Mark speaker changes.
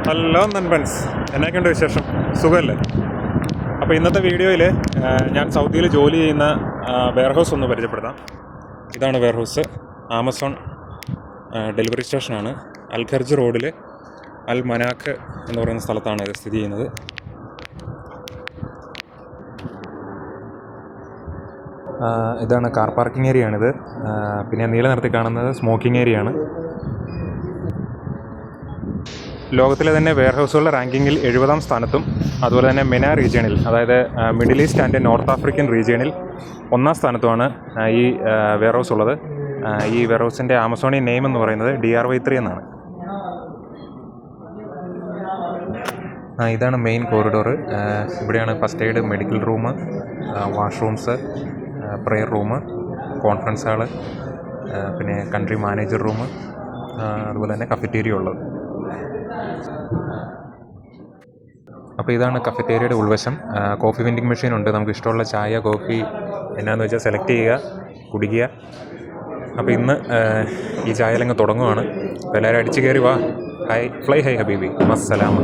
Speaker 1: Hello നൻപൻസ്, എന്നൊക്കെയുണ്ട് വിശേഷം? സുഖമല്ലേ? അപ്പോൾ ഇന്നത്തെ വീഡിയോയിൽ ഞാൻ സൗദിയിൽ ജോലി ചെയ്യുന്ന വെയർഹൗസ് ഒന്ന് പരിചയപ്പെടുത്താം. ഇതാണ് വെയർഹൗസ്. ആമസോൺ ഡെലിവറി സ്റ്റേഷനാണ്. അൽ ഖർജ് റോഡിൽ അൽ മനാഖ് എന്ന് പറയുന്ന സ്ഥലത്താണ് ഇത് സ്ഥിതി ചെയ്യുന്നത്. ഇതാണ് കാർ പാർക്കിംഗ് ഏരിയയാണിത്. പിന്നെ നീല നിറത്തിൽ കാണുന്നത് സ്മോക്കിംഗ് ഏരിയയാണ്. ലോകത്തിലെ തന്നെ വെയർഹൗസുകളുടെ റാങ്കിങ്ങിൽ 70-ാം സ്ഥാനത്തും അതുപോലെ തന്നെ മെന റീജിയണിൽ, അതായത് middle east and north African റീജിയണിൽ 1-ാം സ്ഥാനത്തുമാണ് ഈ വെയർഹൗസ് ഉള്ളത്. ഈ വെയർഹൗസിൻ്റെ ആമസോണിയൻ നെയിം എന്ന് പറയുന്നത് DRY3 എന്നാണ്. ഇതാണ് മെയിൻ കോറിഡോർ. ഇവിടെയാണ് first aid, medical room, washrooms, prayer room, conference hall, പിന്നെ കൺട്രി മാനേജർ റൂം, അതുപോലെ തന്നെ കഫറ്റേരിയ ഉള്ളത്. അപ്പോൾ ഇതാണ് കഫറ്റേരിയയുടെ ഉൾവശം. കോഫി വെൻഡിങ് മെഷീൻ ഉണ്ട്. നമുക്ക് ഇഷ്ടമുള്ള ചായ, കോഫി എന്നാന്ന് വെച്ചാൽ സെലക്ട് ചെയ്യുക, കുടിക്കുക. അപ്പോൾ ഇന്ന് ഈ ചായയിലങ്ങ് തുടങ്ങുവാണ്. അപ്പോൾ എല്ലാവരും അടിച്ചു കയറി വാ. ഹൈ ഫ്ലൈ ഹൈ ഹബീബി, മസ്സലാമ.